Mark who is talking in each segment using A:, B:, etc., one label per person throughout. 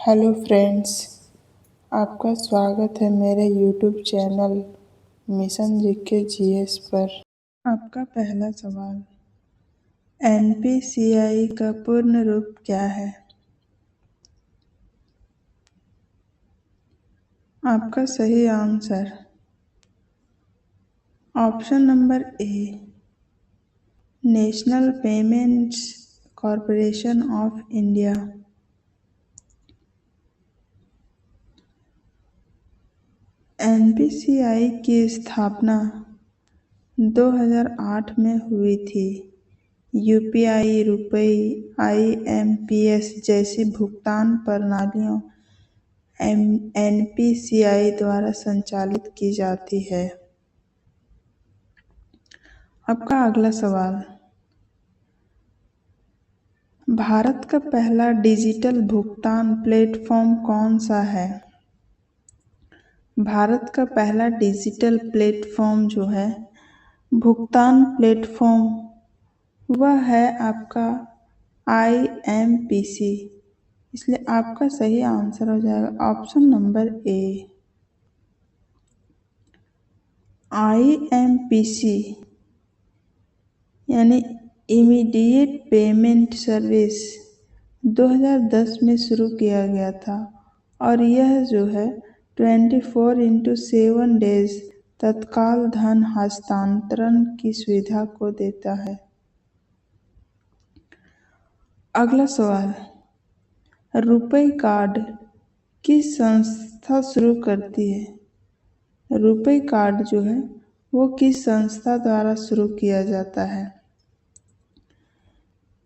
A: Hello friends, आपका स्वागत है मेरे YouTube channel mission GK GS पर। आपका पहला सवाल, एनपीसीआई का पूर्ण रूप क्या है? आपका सही answer option number A, national payments corporation of India. NPCI की स्थापना 2008 में हुई थी। यूपीआई, रुपए, आईएमपीएस जैसी भुगतान प्रणालियों एनपीसीआई द्वारा संचालित की जाती है। आपका अगला सवाल, भारत का पहला डिजिटल भुगतान प्लेटफॉर्म कौन सा है? भारत का पहला डिजिटल प्लेटफॉर्म जो है भुगतान प्लेटफॉर्म वह है आपका आईएमपीसी। इसलिए आपका सही आंसर हो जाएगा ऑप्शन नंबर ए। आईएमपीसी यानी इमीडिएट पेमेंट सर्विस 2010 में शुरू किया गया था और यह जो है 24/7 डेज तत्काल धन हस्तांतरण की सुविधा को देता है। अगला सवाल, रुपे कार्ड किस संस्था शुरू करती है? रुपे कार्ड जो है वो किस संस्था द्वारा शुरू किया जाता है?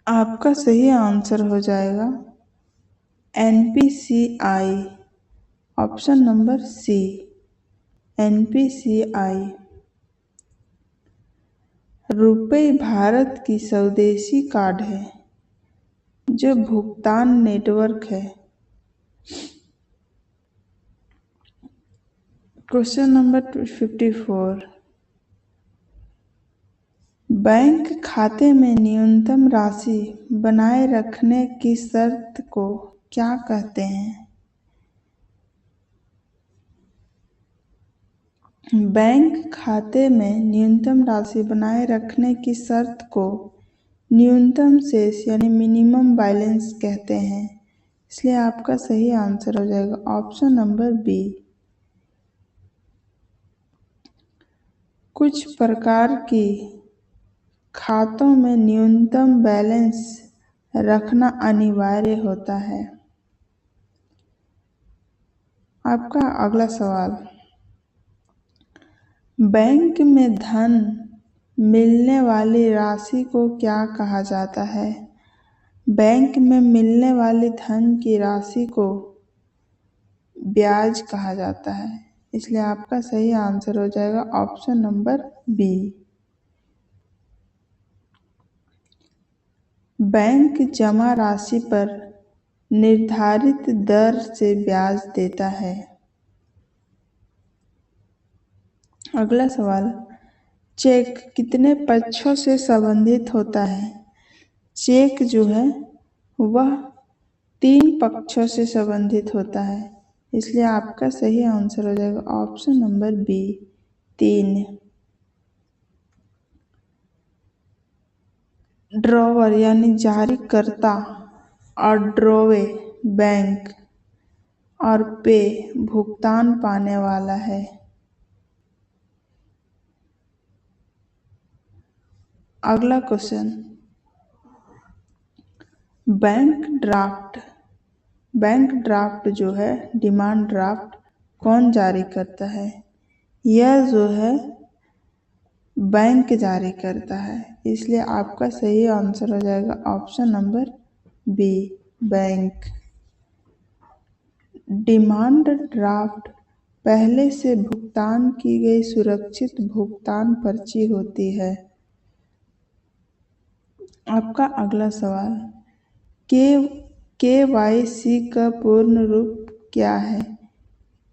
A: आपका सही आंसर हो जाएगा NPCI, option number C, NPCI. RuPay भारत की स्वदेशी कार्ड है जो भुगतान नेटवर्क है। क्वेश्चन नंबर 54, बैंक खाते में न्यूनतम राशि बनाए रखने की शर्त को क्या कहते हैं? बैंक खाते में न्यूनतम राशि बनाए रखने की शर्त को न्यूनतम शेष यानी मिनिमम बैलेंस कहते हैं। इसलिए आपका सही आंसर हो जाएगा ऑप्शन नंबर बी। कुछ प्रकार की खातों में न्यूनतम बैलेंस रखना अनिवार्य होता है। आपका अगला सवाल, बैंक में धन मिलने वाली राशि को क्या कहा जाता है? बैंक में मिलने वाली धन की राशि को ब्याज कहा जाता है। इसलिए आपका सही आंसर हो जाएगा ऑप्शन नंबर बी। बैंक जमा राशि पर निर्धारित दर से ब्याज देता है। अगला सवाल, चेक कितने पक्षों से संबंधित होता है? चेक जो है वह 3 पक्षों से संबंधित होता है। इसलिए आपका सही आंसर हो जाएगा ऑप्शन नंबर बी, 3। ड्रॉवर यानी जारीकर्ता और ड्रॉवे बैंक और पे भुगतान पाने वाला है। अगला क्वेश्चन, बैंक ड्राफ्ट जो है डिमांड ड्राफ्ट कौन जारी करता है? यह जो है बैंक जारी करता है। इसलिए आपका सही आंसर हो जाएगा option number B, bank. Demand draft पहले से भुगतान की गई सुरक्षित भुगतान पर्ची होती है। आपका अगला सवाल, केवाईसी का पूर्ण रूप क्या है?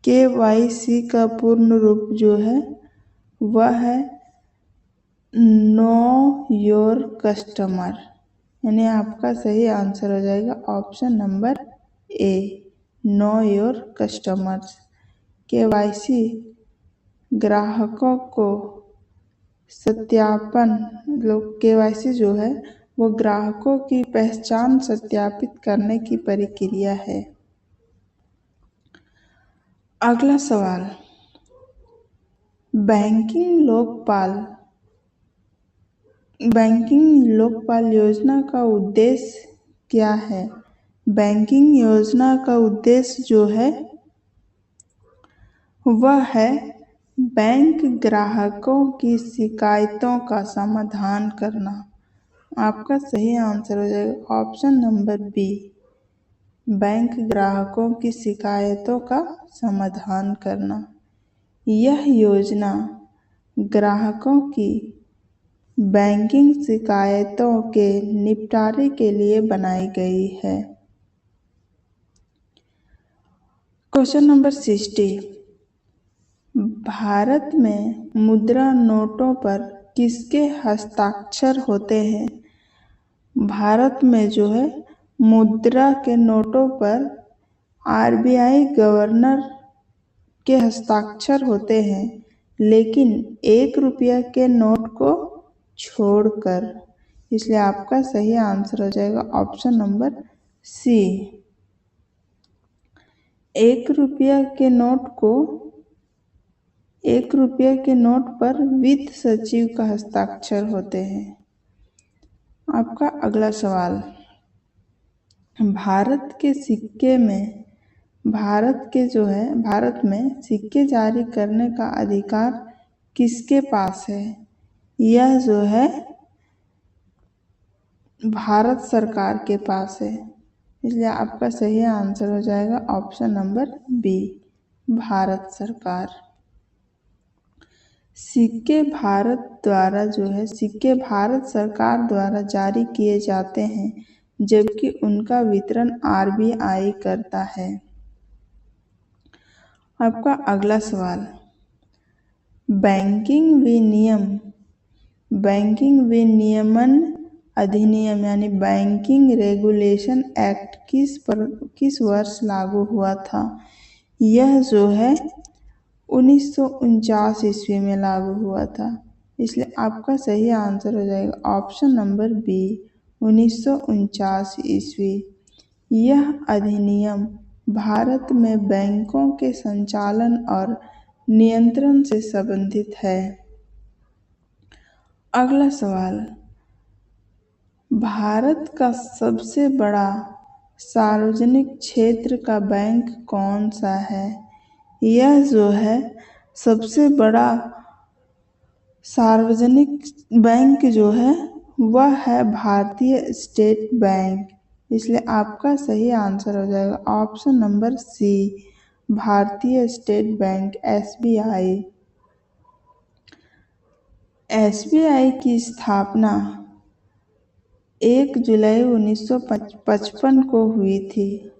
A: केवाईसी का पूर्ण रूप जो है वह है नो योर कस्टमर। यानी आपका सही आंसर हो जाएगा option number A, know your customers. KYC ग्राहकों को सत्यापन, केवाईसी जो है वो ग्राहकों की पहचान सत्यापित करने की प्रक्रिया है। अगला सवाल, बैंकिंग लोकपाल योजना का उद्देश्य क्या है? बैंकिंग योजना का उद्देश्य जो है वह है बैंक ग्राहकों की शिकायतों का समाधान करना। आपका सही आंसर हो जाएगा ऑप्शन नंबर बी, बैंक ग्राहकों की शिकायतों का समाधान करना। यह योजना ग्राहकों की बैंकिंग शिकायतों के निपटारे के लिए बनाई गई है। क्वेश्चन नंबर 60, भारत में मुद्रा नोटों पर किसके हस्ताक्षर होते हैं? भारत में जो है मुद्रा के नोटों पर आरबीआई गवर्नर के हस्ताक्षर होते हैं, लेकिन 1 रुपया के नोट को छोड़कर। इसलिए आपका सही आंसर हो जाएगा ऑप्शन नंबर सी, 1 रुपया के नोट पर वित्त सचिव का हस्ताक्षर होते हैं। आपका अगला सवाल, भारत में सिक्के जारी करने का अधिकार किसके पास है? यह जो है भारत सरकार के पास है। इसलिए आपका सही आंसर हो जाएगा ऑप्शन नंबर बी, भारत सरकार। सिक्के भारत सरकार द्वारा जारी किए जाते हैं, जबकि उनका वितरण आरबीआई करता है। आपका अगला सवाल, बैंकिंग विनियमन अधिनियम यानी बैंकिंग रेगुलेशन एक्ट किस वर्ष लागू हुआ था? यह जो है 1949 ईस्वी में लागू हुआ था। इसलिए आपका सही आंसर हो जाएगा ऑप्शन नंबर बी, 1949 ईस्वी। यह अधिनियम भारत में बैंकों के संचालन और नियंत्रण से संबंधित है। अगला सवाल, भारत का सबसे बड़ा सार्वजनिक क्षेत्र का बैंक कौन सा है? यह जो है सबसे बड़ा सार्वजनिक बैंक जो है वह है भारतीय स्टेट बैंक। इसलिए आपका सही आंसर हो जाएगा ऑप्शन नंबर सी, भारतीय स्टेट बैंक, एसबीआई। एसबीआई की स्थापना 1 जुलाई 1955 को हुई थी।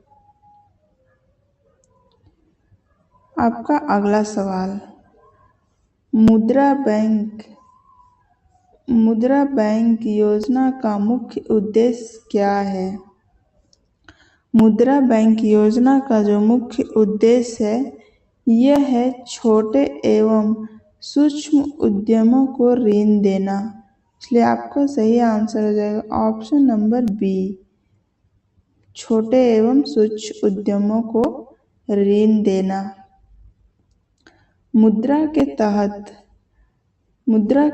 A: आपका अगला सवाल, मुद्रा बैंक योजना का मुख्य उद्देश्य क्या है? मुद्रा बैंक योजना का जो मुख्य उद्देश्य है यह है छोटे एवं सूक्ष्म उद्यमों को ऋण देना। इसलिए आपका सही आंसर हो जाएगा ऑप्शन नंबर बी, छोटे एवं सूक्ष्म उद्यमों को ऋण देना। मुद्रा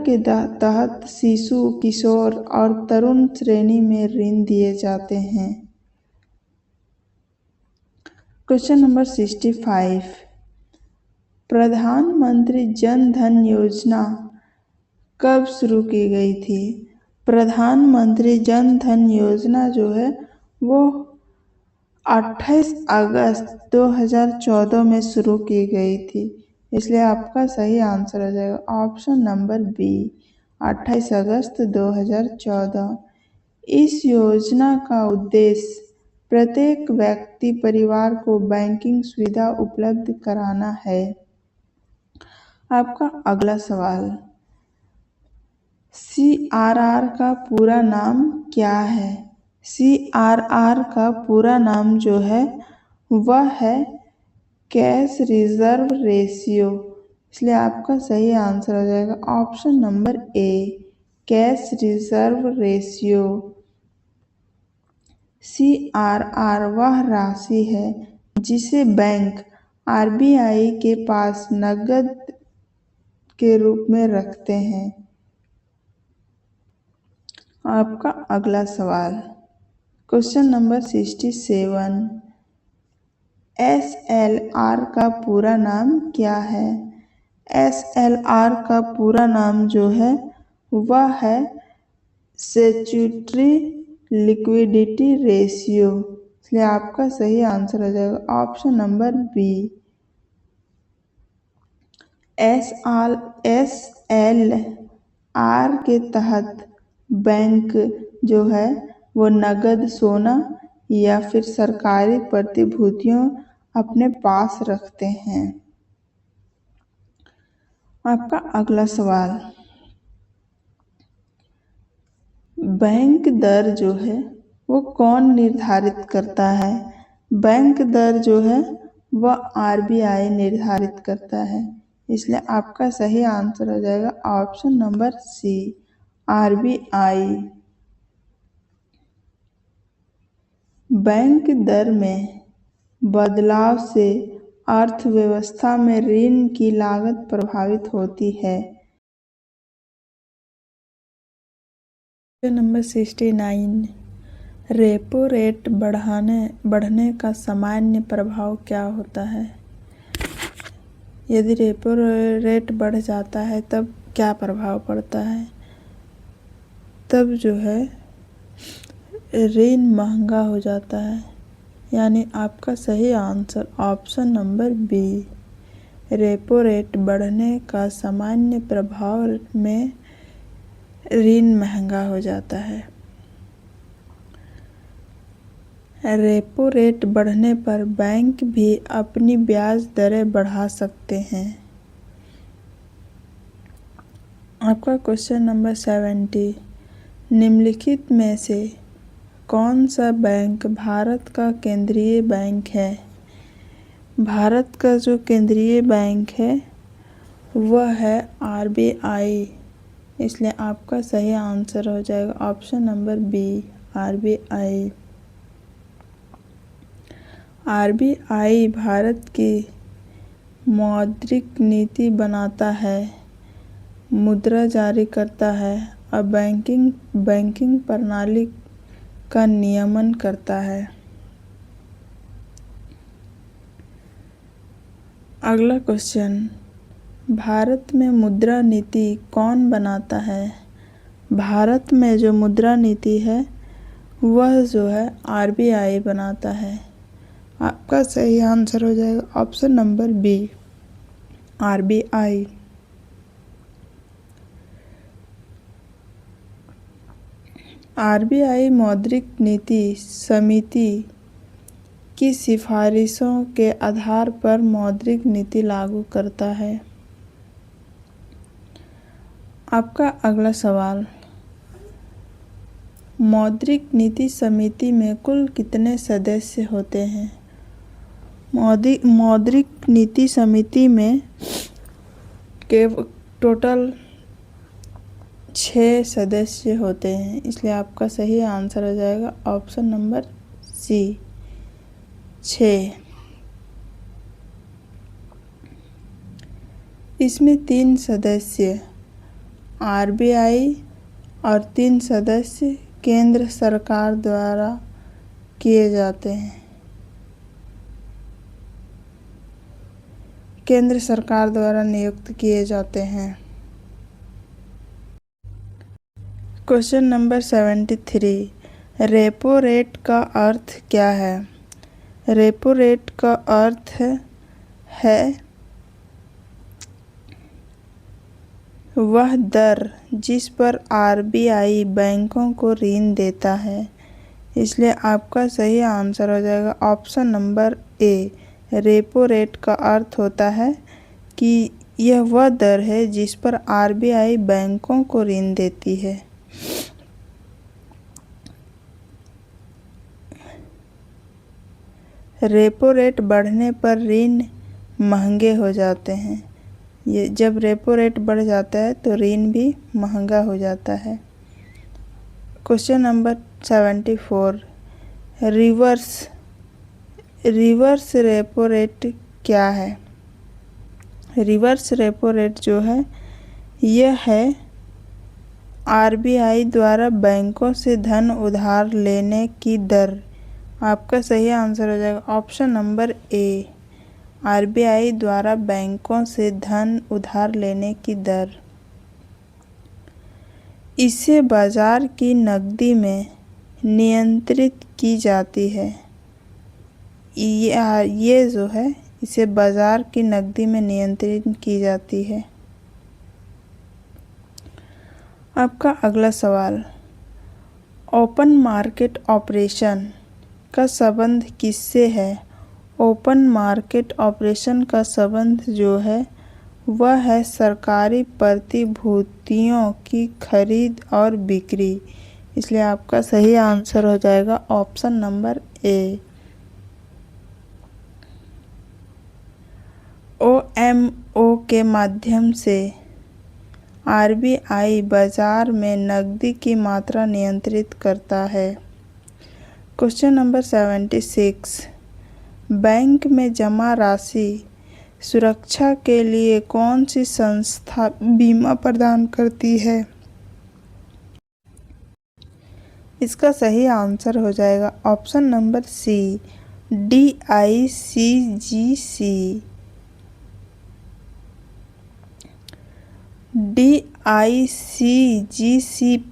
A: के तहत शिशु, किशोर और तरुण श्रेणी में ऋण दिए जाते हैं। क्वेश्चन नंबर 65, प्रधानमंत्री जन धन योजना कब शुरू की गई थी? प्रधानमंत्री जन धन योजना जो है वो 28 अगस्त 2014 में शुरू की गई थी। इसलिए आपका सही आंसर हो जाएगा ऑप्शन नंबर बी, 28 अगस्त 2014। इस योजना का उद्देश्य प्रत्येक व्यक्ति परिवार को बैंकिंग सुविधा उपलब्ध कराना है। आपका अगला सवाल, CRR का पूरा नाम क्या है? CRR का पूरा नाम जो है वह है कैश रिजर्व रेशियो। इसलिए आपका सही आंसर हो जाएगा option number A, cash reserve ratio. CRR वह राशि है जिसे बैंक RBI के पास नकद के रूप में रखते हैं। आपका अगला सवाल, क्वेश्चन नंबर 67, SLR का पूरा नाम क्या है? SLR का पूरा नाम जो है वह है स्टैट्यूटरी लिक्विडिटी रेशियो। इसलिए आपका सही आंसर हो जाएगा ऑप्शन नंबर बी। SLR के तहत बैंक जो है वो नगद, सोना या फिर सरकारी प्रतिभूतियों अपने पास रखते हैं। आपका अगला सवाल, बैंक दर जो है वो कौन निर्धारित करता है? बैंक दर जो है वह RBI निर्धारित करता है। इसलिए आपका सही आंसर हो जाएगा option number C, RBI। Bank दर में बदलाव से अर्थव्यवस्था में ऋण की लागत प्रभावित होती है। नंबर 69, रेपो रेट बढ़ने का सामान्य प्रभाव क्या होता है? यदि रेपो रेट बढ़ जाता है तब क्या प्रभाव पड़ता है? तब जो है ऋण महंगा हो जाता है। यानी आपका सही answer option number B, repo rate बढ़ने का सामान्य प्रभाव में ऋण महंगा हो जाता है। रेपो रेट बढ़ने पर बैंक भी अपनी ब्याज दरें बढ़ा सकते हैं। आपका क्वेश्चन नंबर 70, निम्नलिखित में से कौन सा बैंक भारत का केंद्रीय बैंक है? भारत का जो केंद्रीय बैंक है वह है RBI। इसलिए आपका सही आंसर हो जाएगा option number B, RBI। RBI Bharat की मौद्रिक नीति बनाता है, मुद्रा जारी करता है और बैंकिंग प्रणाली का नियमन करता है। अगला क्वेश्चन, भारत में मुद्रा नीति कौन बनाता है? भारत में जो मुद्रा नीति है वह जो है RBI बनाता है। आपका सही आंसर हो जाएगा option number B, RBI। RBI मौद्रिक नीति समिति की सिफारिशों के आधार पर मौद्रिक नीति लागू करता है। आपका अगला सवाल, मौद्रिक नीति समिति में कुल कितने सदस्य होते हैं? मौद्रिक नीति समिति में के टोटल 6 सदस्य होते हैं। इसलिए आपका सही आंसर हो जाएगा ऑप्शन नंबर सी, 6। इसमें 3 सदस्य RBI और 3 सदस्य केंद्र सरकार द्वारा किए जाते हैं। केंद्र सरकार द्वारा नियुक्त किए जाते हैं। क्वेश्चन नंबर 73, रेपो रेट का अर्थ क्या है? रेपो रेट का अर्थ है वह दर जिस पर RBI बैंकों को ऋण देता है। इसलिए आपका सही आंसर हो जाएगा option number A, repo rate का अर्थ होता है कि यह वह दर है जिस पर RBI बैंकों को ऋण देती है। रेपो रेट बढ़ने पर ऋण महंगे हो जाते हैं। ये जब रेपो रेट बढ़ जाता है तो ऋण भी महंगा हो जाता है। Question number 74, reverse repo rate क्या है? रिवर्स रेपो रेट जो है यह है आरबीआई द्वारा बैंकों से धन उधार लेने की दर। आपका सही आंसर हो जाएगा ऑप्शन नंबर ए, आरबीआई द्वारा बैंकों से धन उधार लेने की दर। इसे बाजार की नकदी में नियंत्रित की जाती है। ये जो है इसे बाजार की नकदी में नियंत्रित की जाती है। आपका अगला सवाल, ओपन मार्केट ऑपरेशन का संबंध किससे है? ओपन मार्केट ऑपरेशन का संबंध जो है वह है सरकारी प्रतिभूतियों की खरीद और बिक्री। इसलिए आपका सही आंसर हो जाएगा ऑप्शन नंबर ए। ओएमओ के माध्यम से आरबीआई बाजार में नकदी की मात्रा नियंत्रित करता है। क्वेश्चन नंबर 76, बैंक में जमा राशि सुरक्षा के लिए कौन सी संस्था बीमा प्रदान करती है? इसका सही आंसर हो जाएगा option number C, DICGC। DICGC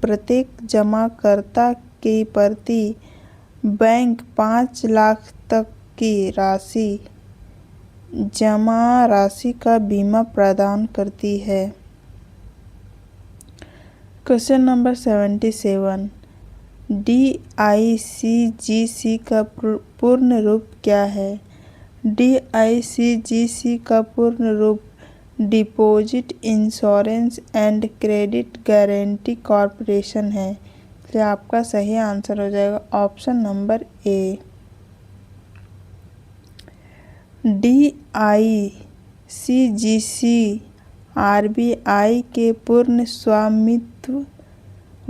A: प्रत्येक जमाकर्ता के प्रति बैंक 5 लाख तक की जमा राशि का बीमा प्रदान करती है। क्वेश्चन नंबर 77, DICGC का पूर्ण रूप क्या है? DICGC का पूर्ण रूप deposit insurance and credit guarantee corporation है। इसलिए आपका सही आंसर हो जाएगा option number A. DICGC RBI के पूर्ण स्वामित्व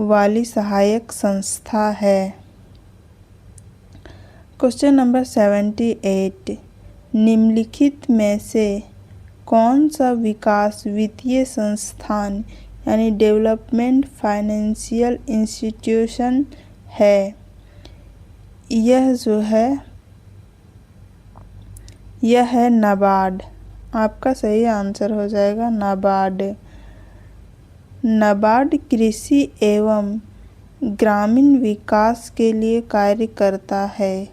A: वाली सहायक संस्था है। क्वेश्चन नंबर 78, निम्नलिखित में से कौन सा विकास वित्तीय संस्थान यानी डेवलपमेंट फाइनेंशियल इंस्टीट्यूशन है? यह है नाबार्ड। आपका सही आंसर हो जाएगा नाबार्ड। नाबार्ड कृषि एवं ग्रामीण विकास के लिए कार्य करता है।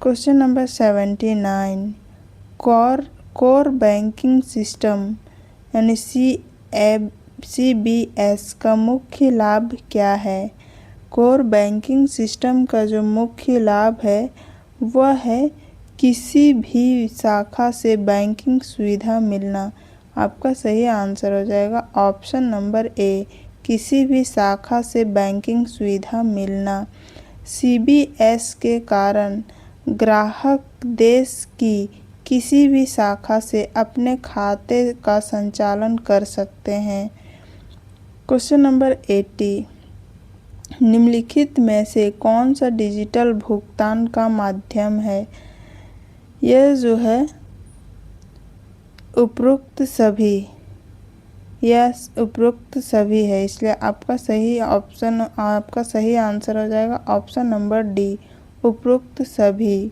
A: Question number 79, core banking system यानी CBS का मुख्य लाभ क्या है? कोर बैंकिंग सिस्टम का जो मुख्य लाभ है वह है किसी भी शाखा से बैंकिंग सुविधा मिलना। आपका सही आंसर हो जाएगा ऑप्शन नंबर ए, किसी भी शाखा से बैंकिंग सुविधा मिलना। CBS के कारण ग्राहक देश की किसी भी शाखा से अपने खाते का संचालन कर सकते हैं। क्वेश्चन नंबर 80, निम्नलिखित में से कौन सा डिजिटल भुगतान का माध्यम है? यह जो है उपरोक्त सभी है। इसलिए आपका सही आंसर हो जाएगा ऑप्शन नंबर डी, उपरोक्त सभी।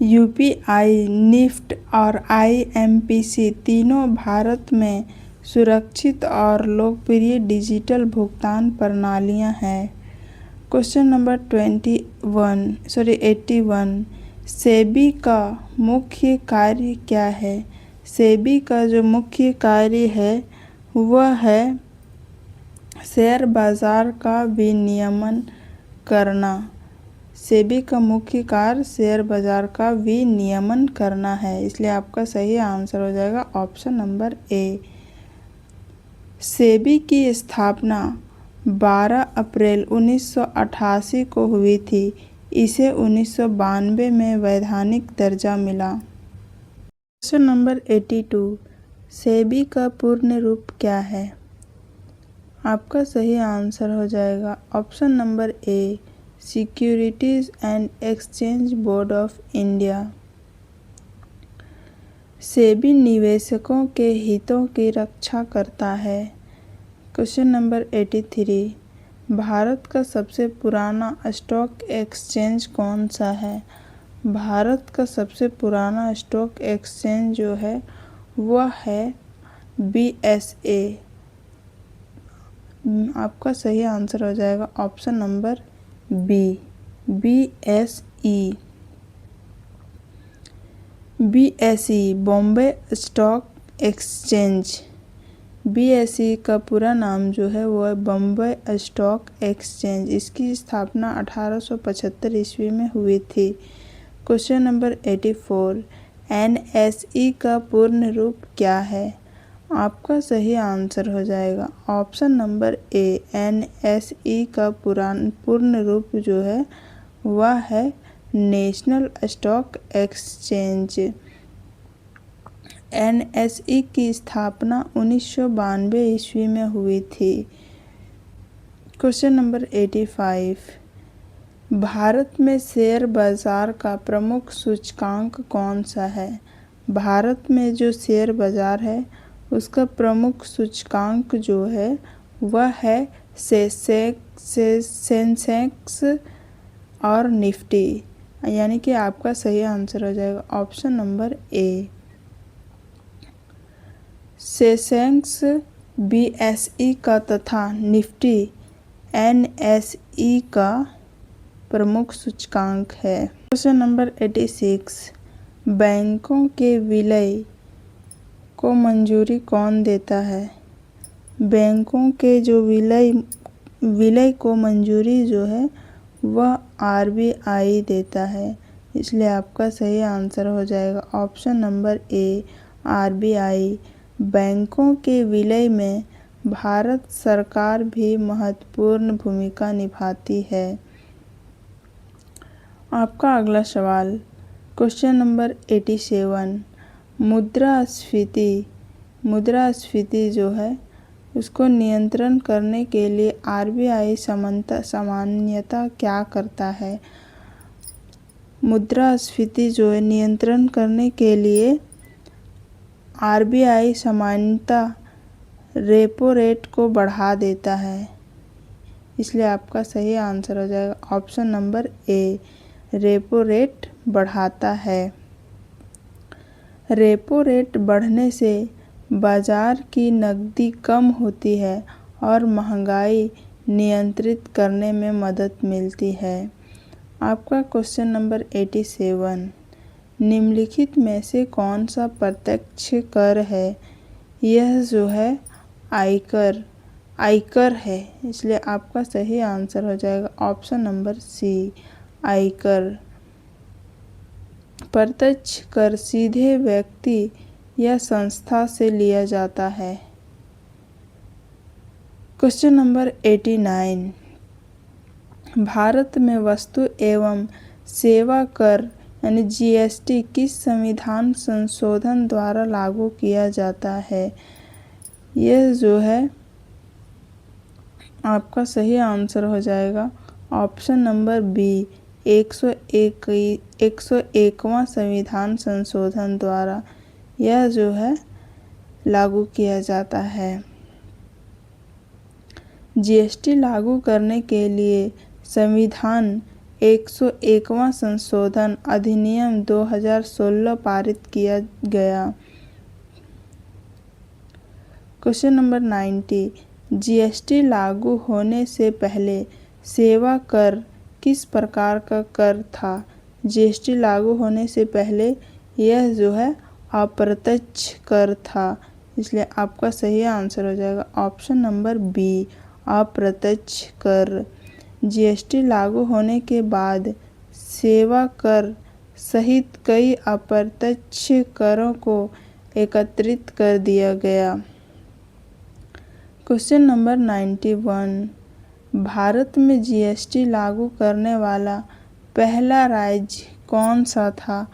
A: UPI, निफ्ट और IMPC तीनों भारत में सुरक्षित और लोकप्रिय डिजिटल भुगतान प्रणालियां हैं। क्वेश्चन नंबर 81, सेबी का मुख्य कार्य क्या है? सेबी का जो मुख्य कार्य है वह है शेयर बाजार का विनियमन करना। सेबी का मुख्य कार्य शेयर बाजार का विनियमन करना है। इसलिए आपका सही आंसर हो जाएगा ऑप्शन नंबर ए, सेबी की स्थापना 12 अप्रैल 1988 को हुई थी। इसे 1992 में वैधानिक दर्जा मिला। क्वेश्चन नंबर 82, सेबी का पूर्ण रूप क्या है? आपका सही आंसर हो जाएगा option number A, securities and exchange board of India. SEBI निवेशकों के हितों की रक्षा करता है। क्वेश्चन नंबर 83, भारत का सबसे पुराना स्टॉक एक्सचेंज कौन सा है? भारत का सबसे पुराना स्टॉक एक्सचेंज जो है वह है BSE। आपका सही आंसर हो जाएगा option number B, BSE। BSE Bombay stock exchange. BSE का पूरा नाम जो है वो है बॉम्बे स्टॉक एक्सचेंज। इसकी स्थापना 1875 ईस्वी में हुई थी। क्वेश्चन नंबर 84, NSE का पूर्ण रूप क्या है? आपका सही आंसर हो जाएगा ऑप्शन नंबर ए, NSE का पूर्ण रूप जो है वह है नेशनल स्टॉक एक्सचेंज। NSE की स्थापना 1992 ईस्वी में हुई थी। क्वेश्चन नंबर 85, भारत में शेयर बाजार का प्रमुख सूचकांक कौन सा है? भारत में जो शेयर बाजार है उसका प्रमुख सूचकांक जो है वह है सेंसेक्स और निफ्टी। यानी कि आपका सही आंसर हो जाएगा option number A, Sensex BSE का तथा निफ्टी NSE का प्रमुख सूचकांक है। क्वेश्चन नंबर 86, बैंकों के विलय को मंजूरी कौन देता है? बैंकों के जो विलय को मंजूरी जो है वह RBI देता है। इसलिए आपका सही आंसर हो जाएगा ऑप्शन नंबर ए, RBI। बैंकों के विलय में भारत सरकार भी महत्वपूर्ण भूमिका निभाती है। आपका अगला सवाल क्वेश्चन नंबर 87, मुद्रास्फीति जो है उसको नियंत्रण करने के लिए RBI सामान्यतः क्या करता है? मुद्रास्फीति जो है नियंत्रण करने के लिए RBI सामान्यतः रेपो रेट को बढ़ा देता है। इसलिए आपका सही आंसर हो जाएगा option number A, repo rate बढ़ाता है। रेपो रेट बढ़ने से बाजार की नकदी कम होती है और महंगाई नियंत्रित करने में मदद मिलती है। आपका क्वेश्चन नंबर 87, निम्नलिखित में से कौन सा प्रत्यक्ष कर है? यह जो है आयकर है। इसलिए आपका सही आंसर हो जाएगा ऑप्शन नंबर सी, आयकर। प्रत्यक्ष कर सीधे व्यक्ति या संस्था से लिया जाता है। क्वेश्चन नंबर 89, भारत में वस्तु एवं सेवा कर यानी GST किस संविधान संशोधन द्वारा लागू किया जाता है? यह जो है आपका सही आंसर हो जाएगा ऑप्शन नंबर बी, 101वां संविधान संशोधन द्वारा यह जो है लागू किया जाता है। GST लागू करने के लिए संविधान 101वां संशोधन अधिनियम 2016 पारित किया गया। क्वेश्चन नंबर 90, GST लागू होने से पहले सेवा कर किस प्रकार का कर था? GST लागू होने से पहले यह जो है अप्रत्यक्ष कर था। इसलिए आपका सही आंसर हो जाएगा ऑप्शन नंबर बी, अप्रत्यक्ष कर। GST लागू होने के बाद सेवा कर सहित कई अप्रत्यक्ष करों को एकत्रित कर दिया गया। क्वेश्चन नंबर 91, भारत में जीएसटी लागू करने वाला पहला राज्य कौन सा था?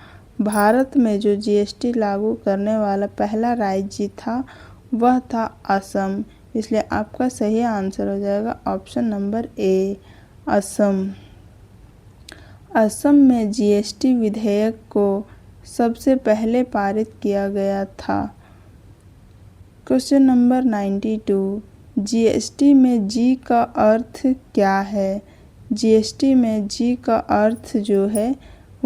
A: भारत में जो जीएसटी लागू करने वाला पहला राज्य था वह था असम। इसलिए आपका सही आंसर हो जाएगा option number A, Assam. Assam में जीएसटी विधेयक को सबसे पहले पारित किया गया था। क्वेश्चन नंबर 92, जीएसटी में जी का अर्थ क्या है? जीएसटी में जी का अर्थ जो है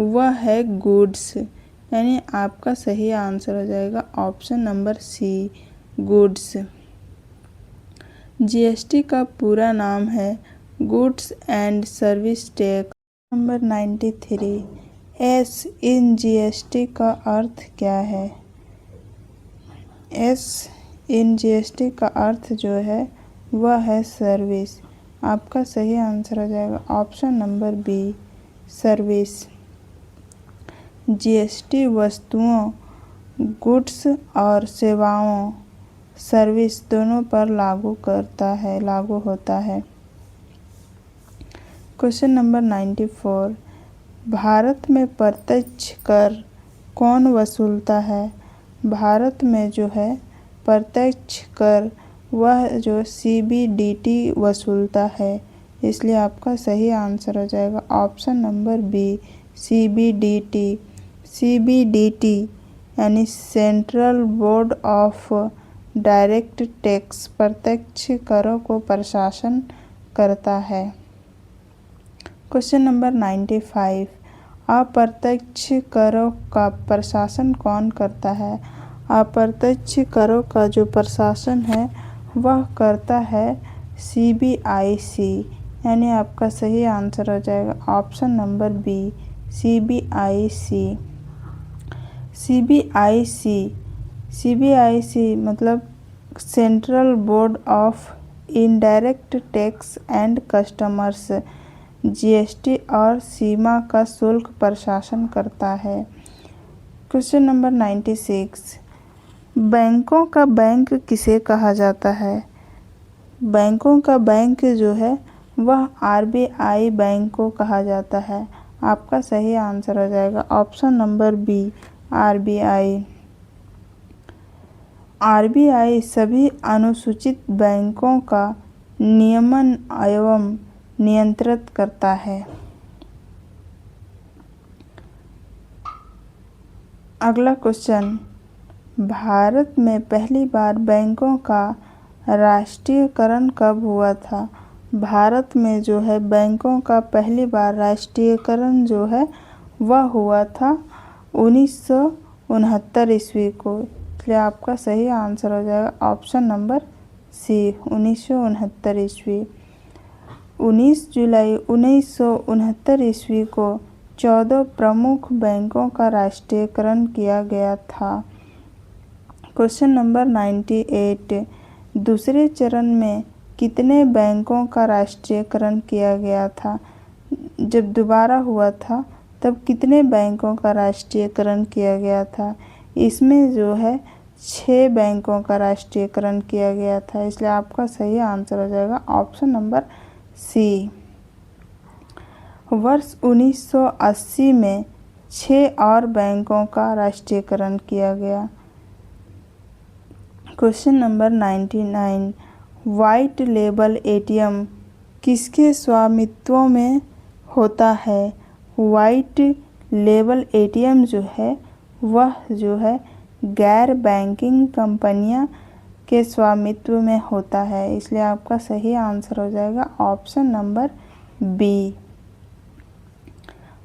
A: वह है गुड्स, यानी आपका सही आंसर हो जाएगा option number C, goods. GST का पूरा नाम है goods and service tax. Number 93, S in GST का अर्थ क्या है? एस इन जीएसटी का अर्थ जो है वह है सर्विस। आपका सही आंसर हो जाएगा option number B, service. GST वस्तुओं, गुड्स और सेवाओं, सर्विस दोनों पर लागू होता है। क्वेश्चन नंबर 94, भारत में प्रत्यक्ष कर कौन वसूलता है? भारत में जो है प्रत्यक्ष कर वह जो सीबीडीटी वसूलता है। इसलिए आपका सही आंसर हो जाएगा option number B, CBDT. CBDT यानी central board of direct tax प्रत्यक्ष करों को प्रशासन करता है। क्वेश्चन नंबर 95, अप्रत्यक्ष करों का प्रशासन कौन करता है? अप्रत्यक्ष करों का जो प्रशासन है वह करता है सीबीआईसी, यानी आपका सही आंसर हो जाएगा option number B, CBIC. CBIC मतलब central board of indirect tax and customers GST और सीमा का शुल्क प्रशासन करता है। क्वेश्चन नंबर 96, बैंकों का बैंक किसे कहा जाता है? बैंकों का बैंक जो है वह आरबीआई बैंक को कहा जाता है। आपका सही आंसर हो जाएगा ऑप्शन नंबर बी, आरबीआई। आरबीआई सभी अनुसूचित बैंकों का नियमन एवं नियंत्रित करता है। अगला क्वेश्चन, भारत में पहली बार बैंकों का राष्ट्रीयकरण कब हुआ था? भारत में जो है बैंकों का पहली बार राष्ट्रीयकरण जो है वह हुआ था 1969 ईस्वी को। इसलिए आपका सही आंसर हो जाएगा ऑप्शन नंबर सी, 1969 ईस्वी। 19 जुलाई 1969 ईस्वी को 14 प्रमुख बैंकों का राष्ट्रीयकरण किया गया था। क्वेश्चन नंबर 98, दूसरे चरण में कितने बैंकों का राष्ट्रीयकरण किया गया था? जब दोबारा हुआ था तब कितने बैंकों का राष्ट्रीयकरण किया गया था? इसमें जो है 6 बैंकों का राष्ट्रीयकरण किया गया था। इसलिए आपका सही आंसर हो जाएगा ऑप्शन नंबर सी। वर्ष 1980 में 6 और बैंकों का राष्ट्रीयकरण किया गया। Question number 99, white label ATM किसके स्वामित्व में होता है? व्हाइट लेबल एटीएम जो है वह जो है गैर बैंकिंग कंपनियां के स्वामित्व में होता है। इसलिए आपका सही आंसर हो जाएगा option number B.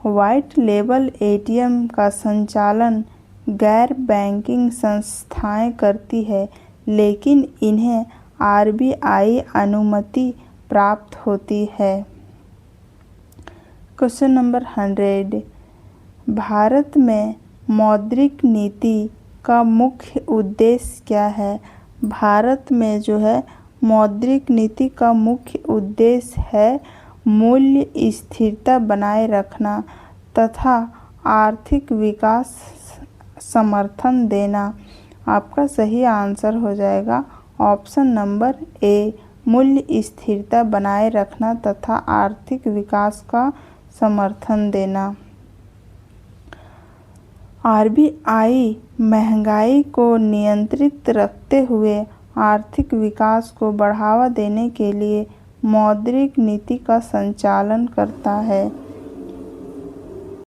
A: White label ATM का संचालन गैर बैंकिंग संस्थाएं करती है, लेकिन इन्हें आरबीआई अनुमति प्राप्त होती है। क्वेश्चन नंबर 100, भारत में मौद्रिक नीति का मुख्य उद्देश्य क्या है? भारत में जो है मौद्रिक नीति का मुख्य उद्देश्य है मूल्य स्थिरता बनाए रखना तथा आर्थिक विकास समर्थन देना। आपका सही आंसर हो जाएगा ऑप्शन नंबर ए मूल्य स्थिरता बनाए रखना तथा आर्थिक विकास का समर्थन देना। आरबीआई महंगाई को नियंत्रित रखते हुए आर्थिक विकास को बढ़ावा देने के लिए मौद्रिक नीति का संचालन करता है।